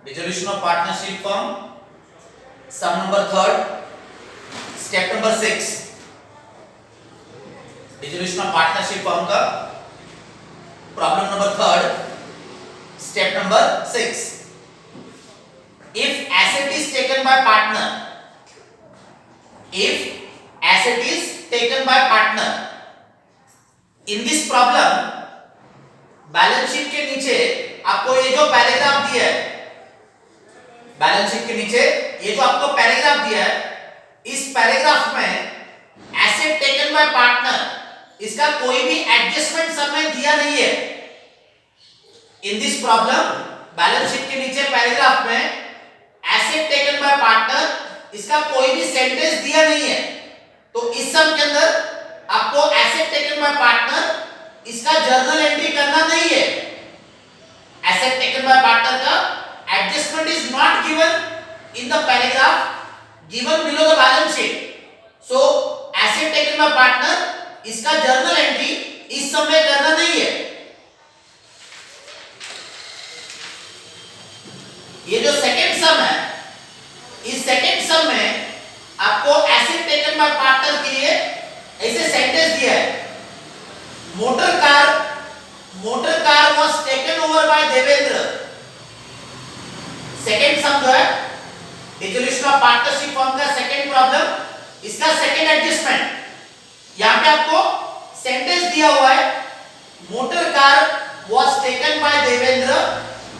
Resolution of partnership firm. Sum number third. Step number 6. Resolution of partnership firm का problem number third. Step number 6. If asset is taken by partner. If asset is taken by partner. In this problem, balance sheet के नीचे आपको ये जो paragraph दिया है, balance sheet के नीचे ये जो आपको पैराग्राफ दिया है, इस पैराग्राफ में एसेट टेकन बाय पार्टनर इसका कोई भी एडजस्टमेंट सम में दिया नहीं है। इन दिस प्रॉब्लम बैलेंस शीट के नीचे पैराग्राफ में एसेट टेकन बाय पार्टनर इसका कोई भी सेंटेंस दिया नहीं है। तो इस सम के अंदर आपको एसेट टेकन बाय पार्टनर इसका जर्नल एंट्री करना नहीं है। एसेट टेकन बाय पार्टनर का adjustment is not given in the paragraph given below the balance sheet. So asset taken by partner इसका जर्नल एंट्री इस सम में करना नहीं है। ये जो सेकंड सम है, इस सेकंड सम में आपको एसेट टेकन बाय पार्टनर के लिए ऐसे सेंटेंस दिया है, motor car was taken over by Devendra. Second सम जो है रिजोल्यूशन ऑफ पार्टनरशिप फॉर्म का सेकंड प्रॉब्लम, इसका सेकंड एडजस्टमेंट, यहां पे आपको सेंटेंस दिया हुआ है, motor car was taken by Devendra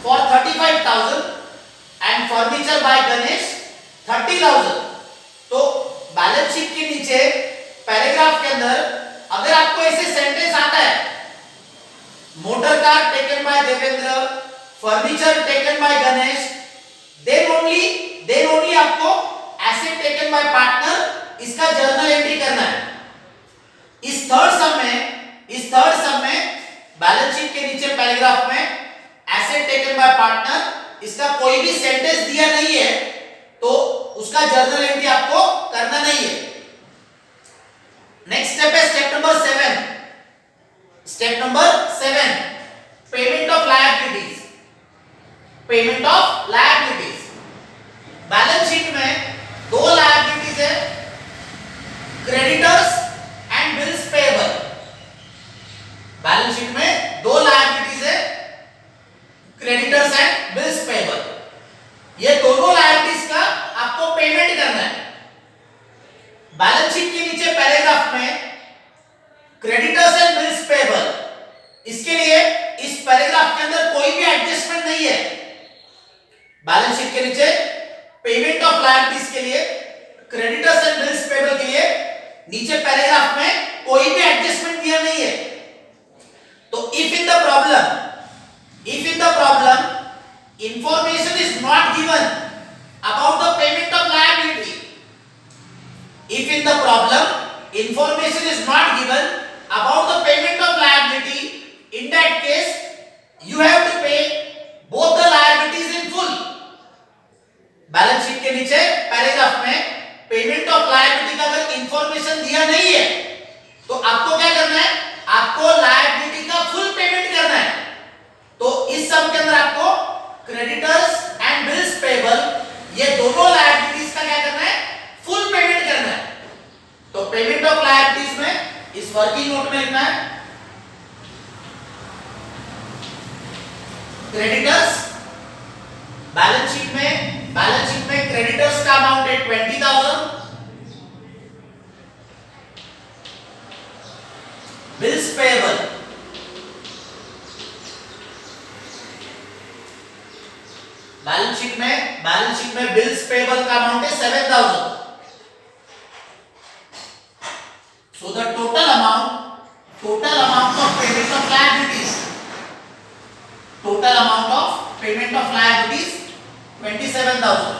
for 35,000 and furniture by Ganesh 30,000। तो बैलेंस शीट के नीचे पैराग्राफ के अंदर अगर आपको ऐसे सेंटेंस आता है, motor car taken by Devendra, furniture taken by Ganesh, then only आपको एसेट टेकन बाय पार्टनर इसका जर्नल एंट्री करना है। इस थर्ड सम में बैलेंस शीट के नीचे पैराग्राफ में एसेट टेकन बाय पार्टनर इसका कोई भी सेंटेंस दिया नहीं है, तो उसका जर्नल एंट्री आपको करना नहीं है। नेक्स्ट स्टेप है step number 7। Step number 7, payment of liabilities. Payment of liabilities, balance sheet में दो लायबिलिटीज है, creditors and bills payable. Balance sheet में दो लायबिलिटीज है, क्रेडिटर्स एंड बिल्स पेएबल। ये दोनों लायबिलिटीज का आपको पेमेंट करना है। बैलेंस शीट के नीचे पैराग्राफ में क्रेडिटर्स एंड बिल्स पेएबल, इसके लिए इस पैराग्राफ के अंदर कोई भी एडजस्टमेंट नहीं है। बैलेंस शीट के नीचे पेमेंट ऑफ लायबिलिटीज के लिए, क्रेडिटर्स एंड बिल्स पेएबल के लिए नीचे पैराग्राफ में कोई भी एडजस्टमेंट दिया नहीं है। तो if in the problem information is not given about the payment of liability, if in the problem information is not given about the payment of liability, in that case you have to pay both the liabilities in full। Balance sheet के नीचे paragraph में payment of liability का अगर information दिया नहीं है, तो आपको क्या करना है, आपको लायबिलिटी का फुल पेमेंट करना है। तो इस सम के अंदर आपको क्रेडिटर्स एंड बिल्स पेएबल, ये दोनों लायबिलिटीज का क्या करना है, फुल पेमेंट करना है। तो पेमेंट ऑफ लायबिलिटीज में इस वर्किंग नोट में लिखना है, क्रेडिटर्स, बैलेंस शीट में क्रेडिटर्स का अमाउंट है 20,000, बिल्स पेएबल, बैलेंस शीट में बिल्स पेएबल का अमाउंट है 7,000। So the total amount of payment of liabilities, 27,000।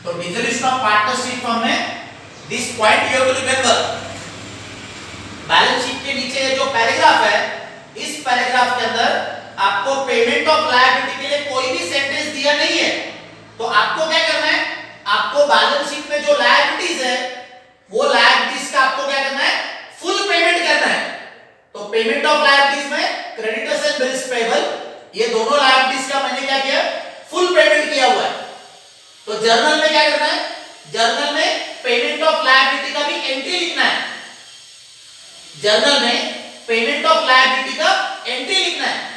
तो dissolution of partnership firm में this point you have to remember। Balance sheet के नीचे जो पैराग्राफ है, इस पैराग्राफ के अंदर आपको पेमेंट ऑफ लायबिलिटी के लिए कोई भी सेंटेंस दिया नहीं है। तो आपको क्या करना है, आपको बैलेंस शीट में जो लायबिलिटीज है, वो लायबिलिटीज का आपको क्या करना है, फुल पेमेंट करना है। तो पेमेंट ऑफ लायबिलिटीज में क्रेडिटर्स एंड बिल्स पेएबल, ये दोनों लायबिलिटीज का मैंने क्या किया, फुल पेमेंट किया हुआ है। तो जर्नल में क्या करना है, जर्नल में पेमेंट ऑफ लायबिलिटी का भी एंट्री लिखना है। जर्नल में पेमेंट ऑफ लायबिलिटी का एंट्री लिखना है।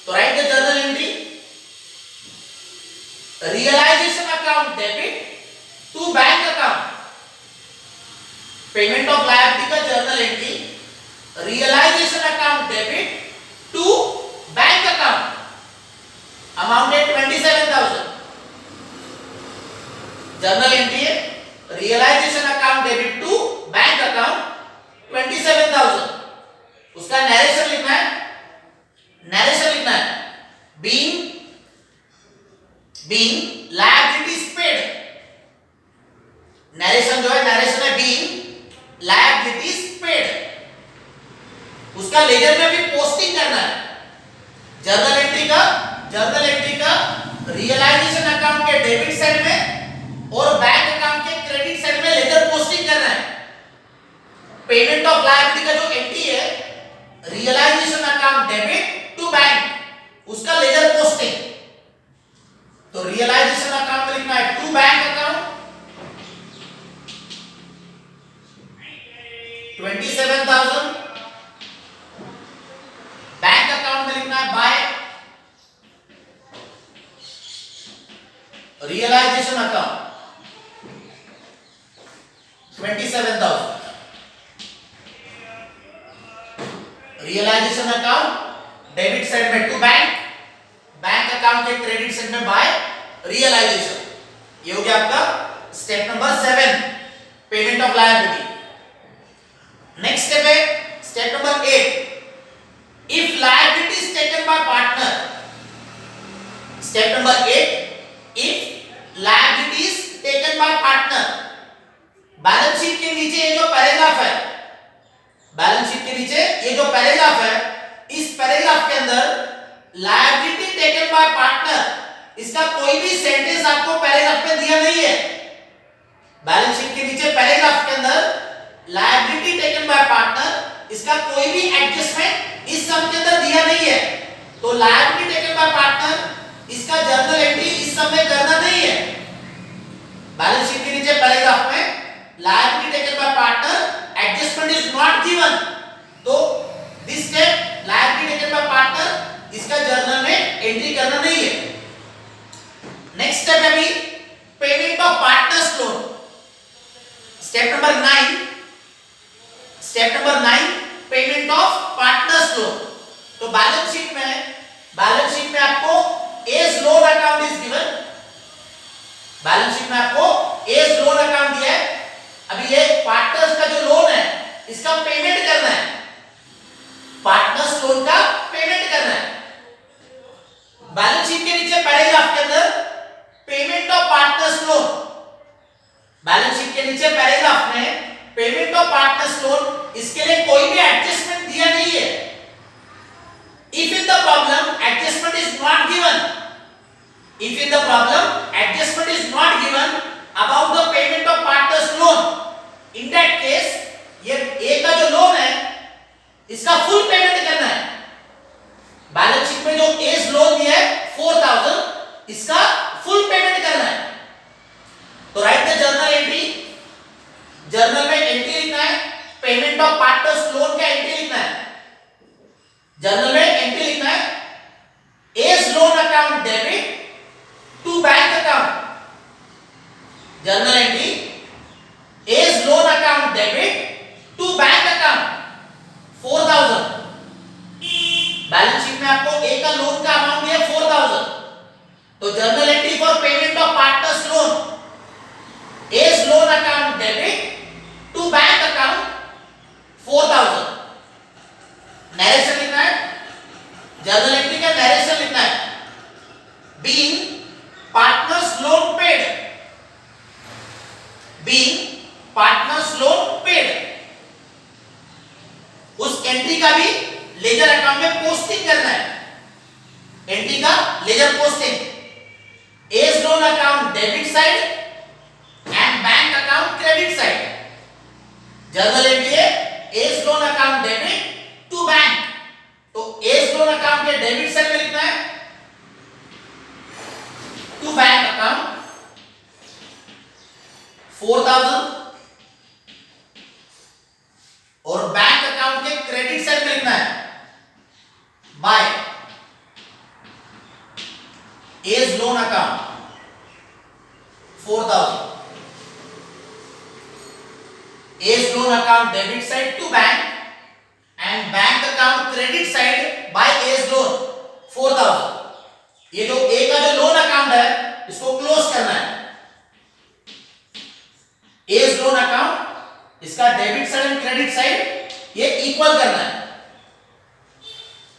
तो write the journal entry, realisation account debit to bank account. Payment of liability का journal entry, realisation account debit to bank account, amount है 27,000। जर्नल एंट्री है realisation account debit to bank account 27,000। उसका narration लिखना है, narration लिखना है, being liabilities paid. Narration जो है, नरेशन है बीइंग लायबिलिटीज पेड। उसका लेजर में भी पोस्टिंग करना है। जर्नल एंट्री का रियलाइजेशन अकाउंट के डेबिट साइड में और बैंक अकाउंट के क्रेडिट साइड में लेजर पोस्टिंग करना है। पेमेंट ऑफ लायबिलिटी का जो एंट्री है, realisation account debit to bank, उसका लेजर पोस्टिंग। तो रियलाइजेशन अकाउंट में लिखना है to bank account 27,000, bank account में लिखना है by realisation account 27,000। Realisation account debit side में टू बैंक, बैंक अकाउंट के क्रेडिट साइड में बाय रियलाइजेशन। ये हो गया आपका step number 7, payment of liability. Next step है step number 8, if liability is taken by partner. Step number 8, if liability is taken by partner. Balance sheet के नीचे ये जो पैराग्राफ है, बैलेंस शीट के नीचे ये जो पैराग्राफ है, इस पैराग्राफ के अंदर लायबिलिटी टेकन बाय पार्टनर, इसका कोई भी सेंटेंस आपको पैराग्राफ में दिया नहीं है। बैलेंस शीट के नीचे पैराग्राफ के अंदर लायबिलिटी टेकन बाय पार्टनर, इसका कोई भी एडजस्टमेंट इस सम के अंदर दिया नहीं है। तो लायबिलिटी टेकन बाय पार्टनर, इसका जर्नल एंट्री इस सम में करना नहीं है। बैलेंस शीट के नीचे पैराग्राफ में liability taken by partner, adjustment is not given. तो this step liability taken by partner, इसका जर्नल में एंट्री करना नहीं है। नेक्स्ट स्टेप है अभी payment of partners loan. Step number 9, step number 9, payment of partners loan. तो बैलेंस शीट में आपको A's loan account is given. Balance sheet में आपको एज लोन अकाउंट दिया है। अभी ये पार्टनर्स का जो लोन है, इसका पेमेंट करना है। पार्टनर्स लोन का पेमेंट करना है। बैलेंस शीट के नीचे पैराग्राफ के अंदर payment of partners loan, balance sheet के नीचे पैराग्राफ में पेमेंट ऑफ पार्टनर्स लोन, इसके लिए कोई भी एडजस्टमेंट दिया नहीं है। If in the problem adjustment is not given, if in the problem adjustment is not given about the payment of partners loan, in that case ये ए का जो लोन है, इसका फुल पेमेंट करना है। बैलेंस शीट में जो एज लोन दिया है 4,000, इसका फुल पेमेंट करना है। तो write the journal entry, journal में एंट्री लिखना है, पेमेंट ऑफ पार्टनर्स लोन का एंट्री लिखना है। जर्नल में एंट्री लिखना है, as loan account debit to bank account. Journal entry, as loan account debit to bank account 4,000। Balance sheet में आपको ए का लोन का अमाउंट दिया 4,000। तो journal entry for payment of partners loan, as loan account debit to bank account 4,000। Narration लिखना है, journal entry का narration लिखना है, being partners loan paid, being partners loan paid. उस एंट्री का भी लेजर अकाउंट में पोस्टिंग करना है। एंट्री का ledger posting, A's loan account debit side and bank account credit side. Journal entry है as loan account debit to bank. तो A's loan account के डेबिट साइड में लिखना है 4000 और बैंक अकाउंट के क्रेडिट साइड में लिखना है by A's loan account 4000 A's loan account debit side to bank and bank account credit side by A's loan 4000। ये जो ए का जो लोन अकाउंट है इसको क्लोज करना है। एज लोन अकाउंट इसका debit side and credit side ये इक्वल करना है।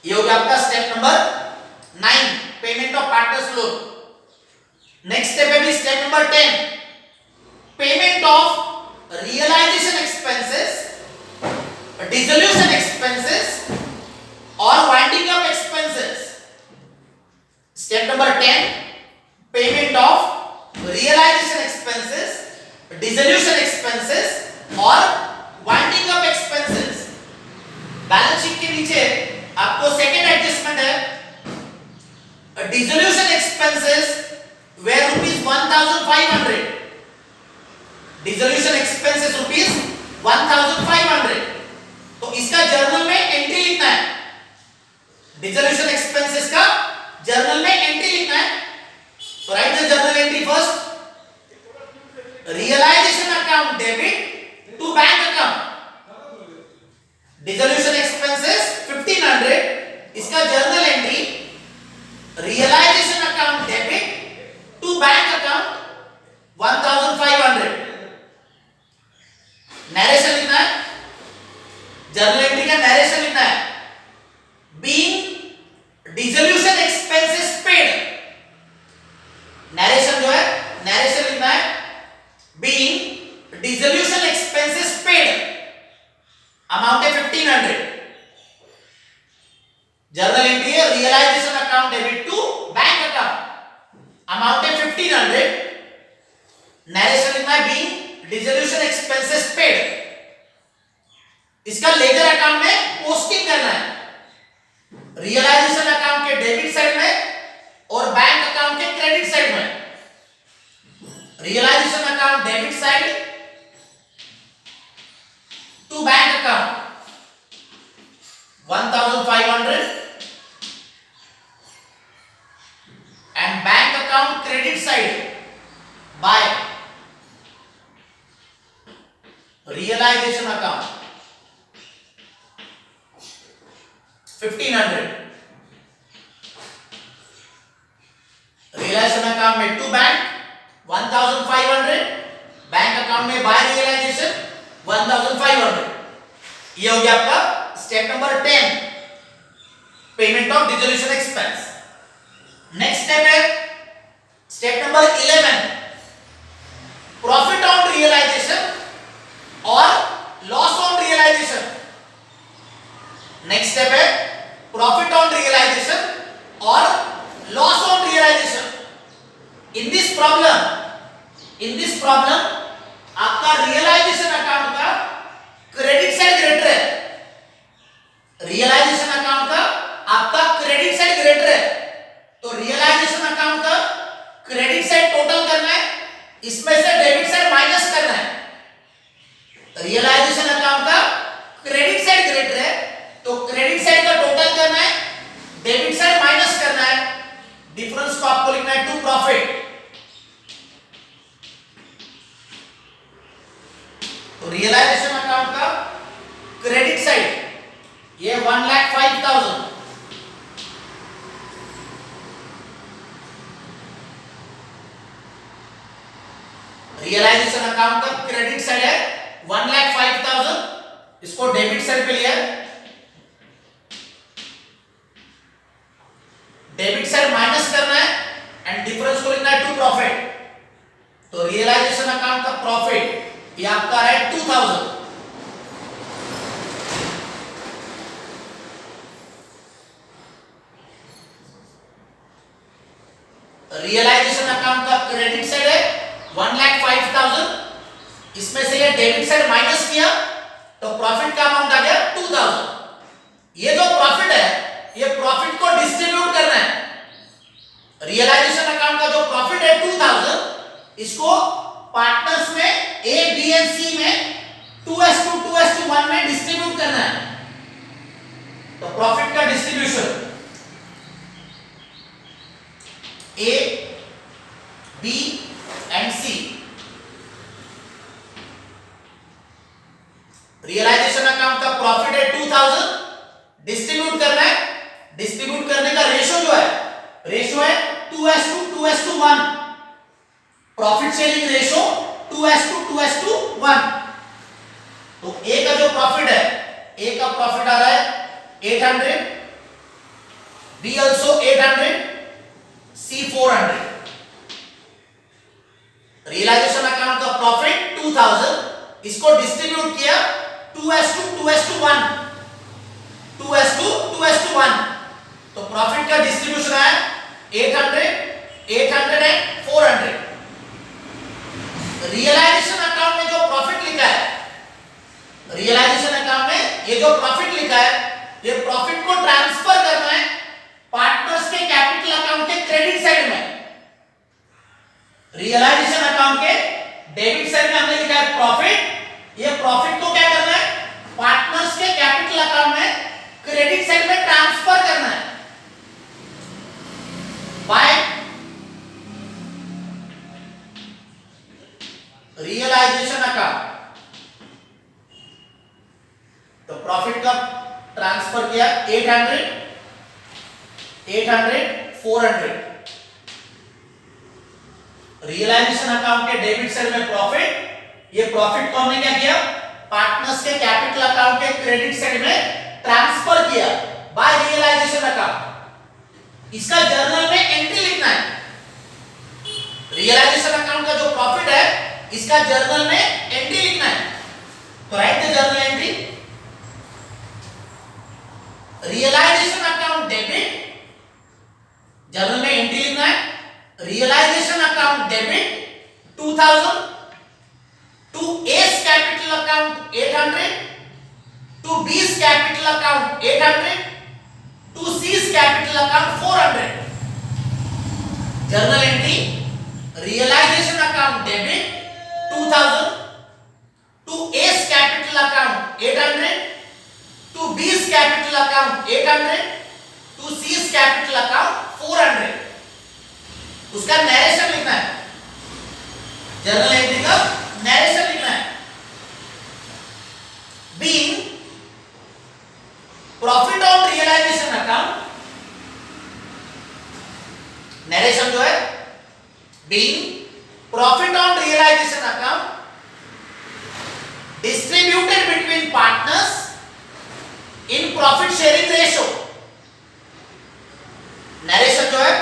ये हो गया आपका step number 9 payment of partners loan. Next step है भी step number 10 payment of realisation expenses, dissolution expenses और winding up expenses. Step number 10 payment of realisation expenses, dissolution expenses और winding up expenses. Balance sheet के नीचे आपको second adjustment है dissolution expenses were rupees 1500, dissolution expenses rupees 1500। तो इसका journal में entry लिखना है। डिसोल्यूशन एक्सपेंसेस का जर्नल में एंट्री लिखना है। तो write the journal entry first, realisation account debit to bank account, dissolution expenses 1500, इसका journal entry realisation account debit to bank account 1500। Narration लिखना है, जर्नल एंट्री का नरेशन लिखना है being dissolution expenses paid. Narration जो है नरेशन लिखना है being dissolution expenses paid, amount है 1500। जर्नल एंट्री है realisation account debit to bank account, amount है 1500। नरेशन लिखना है बीइंग डिसोल्यूशन एक्सपेंसेस पेड, इसका लेजर अकाउंट में पोस्टिंग करना है रियलाइजेशन अकाउंट के डेबिट साइड में और बैंक अकाउंट के क्रेडिट साइड में। Realisation account debit side to bank account 1500 and bank account credit side by realization account 1500। realization account में टू बैंक 1500, बैंक अकाउंट में बाय रियलाइजेशन 1500। ये हो गया आपका step number 10 payment of dissolution expense. Next step है step number 11 profit on realisation और loss on realisation. Next step है profit on realisation और loss on realisation. In this problem आपका रियलाइजेशन अकाउंट का क्रेडिट साइड ग्रेटर है। Realisation account का आपका credit side greater है, तो रियलाइजेशन अकाउंट का क्रेडिट साइड टोटल करना है, इसमें से डेबिट साइड माइनस करना है। रियलाइजेशन अकाउंट का क्रेडिट साइड ग्रेटर है, तो क्रेडिट साइड का टोटल करना है, डेबिट साइड माइनस करना है। डिफरेंस को आपको लिखना है टू प्रॉफिट। तो रियलाइजेशन अकाउंट का क्रेडिट साइड ये 1,05,000, रियलाइजेशन अकाउंट का क्रेडिट साइड है 1,05,000, इसको डेबिट साइड पे लिया है। डेबिट साइड माइनस करना है एंड डिफरेंस को लिखना है टू प्रॉफिट। तो रियलाइजेशन अकाउंट का प्रॉफिट ये आपका है 2,000। रियलाइजेशन अकाउंट का क्रेडिट साइड है 1,05,000, इसमें से ये डेबिट साइड माइनस किया तो प्रॉफिट का अमाउंट आ गया 2,000। ये जो प्रॉफिट है ये प्रॉफिट को डिस्ट्रीब्यूट करना है। रियलाइजेशन अकाउंट का जो प्रॉफिट है 2,000, इसको पार्टनर्स में शेयरिंग रेशो 2:1। तो ए का जो प्रॉफिट है, ए का प्रॉफिट आ रहा है 800, बी ऑल्सो 800, सी 400। रियलाइजेशन अकाउंट का प्रॉफिट 2000, इसको डिस्ट्रीब्यूट किया 2:1, 2:1। तो प्रॉफिट का डिस्ट्रीब्यूशन है 800, 800 एंड 400। रियलाइजेशन अकाउंट में जो प्रॉफिट लिखा है, रियलाइजेशन अकाउंट में ये जो प्रॉफिट लिखा है, ये प्रॉफिट को ट्रांसफर करना है पार्टनर्स के कैपिटल अकाउंट के क्रेडिट साइड में। रियलाइजेशन अकाउंट के डेबिट साइड में हमने लिखा है प्रॉफिट, ये प्रॉफिट को क्या करना है पार्टनर्स के कैपिटल अकाउंट में क्रेडिट साइड में ट्रांसफर करना है बाय रियलाइजेशन अकाउंट। तो प्रॉफिट का ट्रांसफर किया 800, 400। रियलाइजेशन अकाउंट के डेबिट साइड में प्रॉफिट, ये प्रॉफिट को हमने क्या किया पार्टनर्स के कैपिटल अकाउंट के क्रेडिट साइड में ट्रांसफर किया बाय रियलाइजेशन अकाउंट। इसका जर्नल में एंट्री लिखना है। रियलाइजेशन अकाउंट का जो प्रॉफिट है, इसका जर्नल में एंट्री लिखना है। तो write the journal entry, realisation account debit, journal में एंट्री लिखना है realisation account debit 2000 to A's capital account 800, to B's capital account 800, to C's capital account 400। Journal entry realisation account debit 2000 to A's capital account 800, to B's capital account 800, to C's capital account 400। उसका narration लिखना है, journal entry का narration लिखना है। Being profit on realisation account, narration जो है being profit on realisation account distributed between partners in profit sharing ratio. Narration जो है,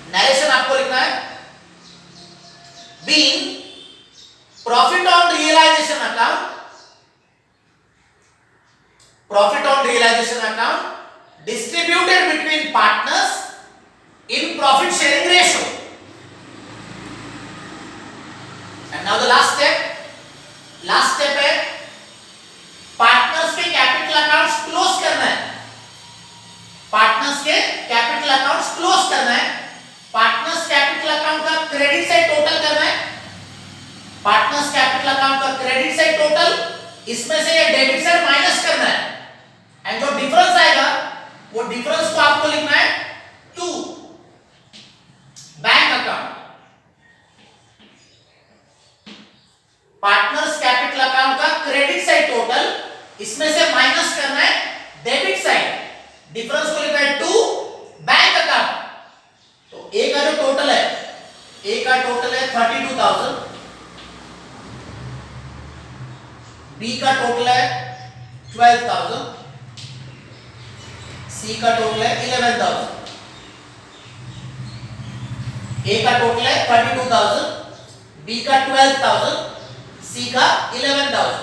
नरेशन आपको लिखना है being profit on realisation account, profit on realisation account distributed between partners in profit sharing ratio. And now the last step है partners के capital accounts close करना है। Partners के कैपिटल अकाउंट्स क्लोज करना है। पार्टनर्स कैपिटल अकाउंट का credit side total करना है। पार्टनर्स कैपिटल अकाउंट का क्रेडिट साइड टोटल, इसमें से ये डेबिट साइड माइनस करना है एंड जो डिफरेंस आएगा वो डिफरेंस को आपको लिखना है to bank account. Partners capital account का क्रेडिट साइड टोटल, इसमें से माइनस करना है डेबिट साइड, डिफरेंस को लिखना है टू बैंक अकाउंट। तो ए का जो टोटल है, ए का टोटल है 32,000, बी का टोटल है 12,000, सी का टोटल है 11,000। ए का टोटल है 32,000, बी का 12,000, सी का 11,000।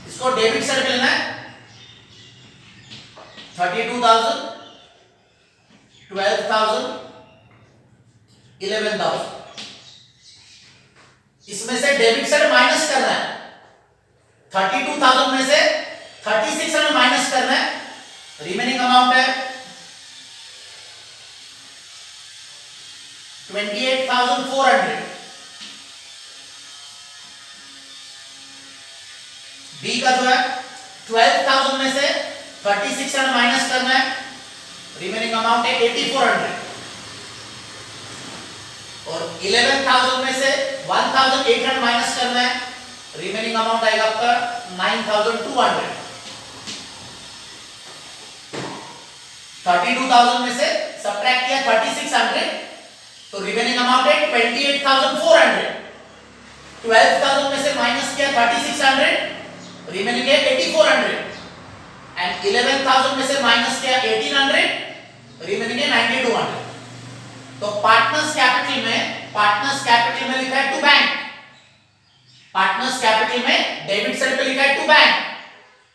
इसको डेबिट साइड पे लेना है 32,000, 12,000, 11,000। इसमें से डेबिट साइड माइनस करना है। 32,000 में से 3600 माइनस करना है, रिमेनिंग अमाउंट है 28,400। बी का जो है 12,000 में से 3600 माइनस करना है, रिमेनिंग अमाउंट है 8,400। और 11,000 में से 1,800 माइनस करना है, रिमेनिंग अमाउंट आएगा आपका 9,200। 32,000 में से सब्ट्रैक्ट किया 3,600, तो रिमेनिंग अमाउंट है 28,400। 12,000 में से माइनस किया 3600, रिमेनिंग है 8400, एंड 11,000 में से माइनस किया 1800, रिमेनिंग है 9200। तो पार्टनर्स कैपिटल में लिखा है टू बैंक, पार्टनर्स कैपिटल में डेबिट साइड पे लिखा है टू बैंक,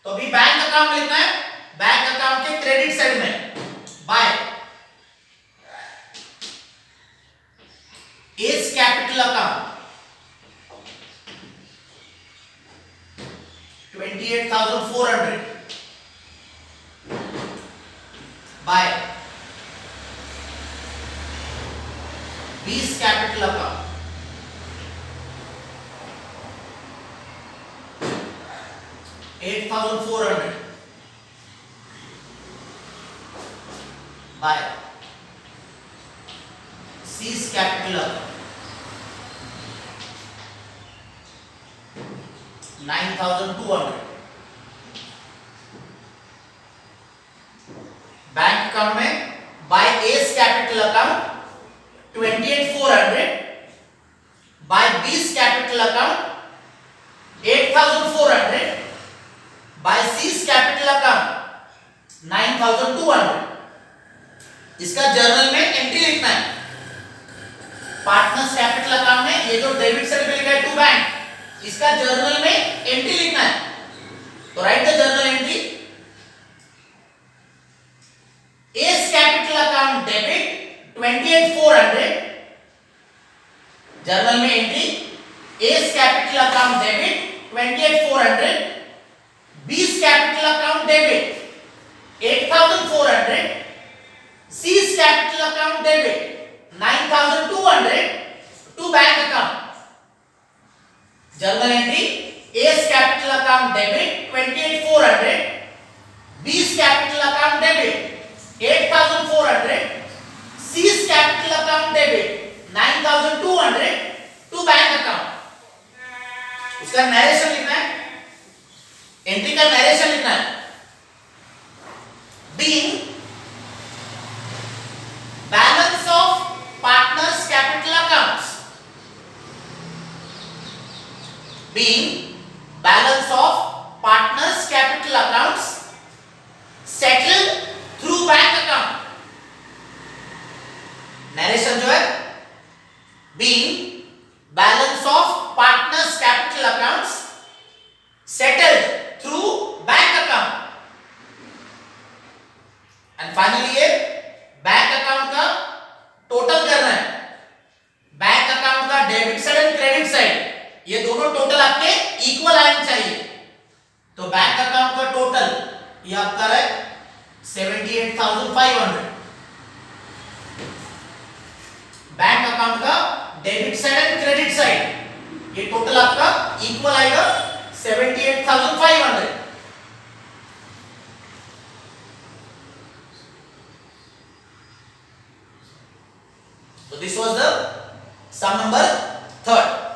तो अभी बैंक अकाउंट में लिखना है, बैंक अकाउंट के क्रेडिट साइड में by A's capital account 28,400 by B's capital account 8,400 by C's capital account 9,200 bank account में by A's capital account 28,400 by B's capital account 8,400 by C's capital account 9,200। इसका journal में entry लिखना है, partners capital account में ये जो debit side पे लिखा है टू बैंक, इसका जर्नल में एंट्री लिखना है। तो write the journal entry, A's capital account debit 28,400, journal में entry A's capital account debit 28,400, B's capital account debit 8,400, C's capital account debit 9,200 to bank account. Journal entry A's capital account debit 28,400, B's capital account debit 8,400, C's capital account debit 9,200 to bank account. उसका narration लिखना है, entry का narration लिखना है, being balance of partners capital accounts, being balance of partners capital accounts settled through bank account। Narration जो है being balance of partners capital accounts settled through bank account, and finally ये bank account का total करना है, bank account का debit side and credit side ये दोनों total आपके इक्वल आने चाहिए। तो बैंक अकाउंट का टोटल ये आपका है 78,500, बैंक अकाउंट का debit side and credit side ये टोटल आपका इक्वल आएगा 78,500। So this was the sum number 3rd.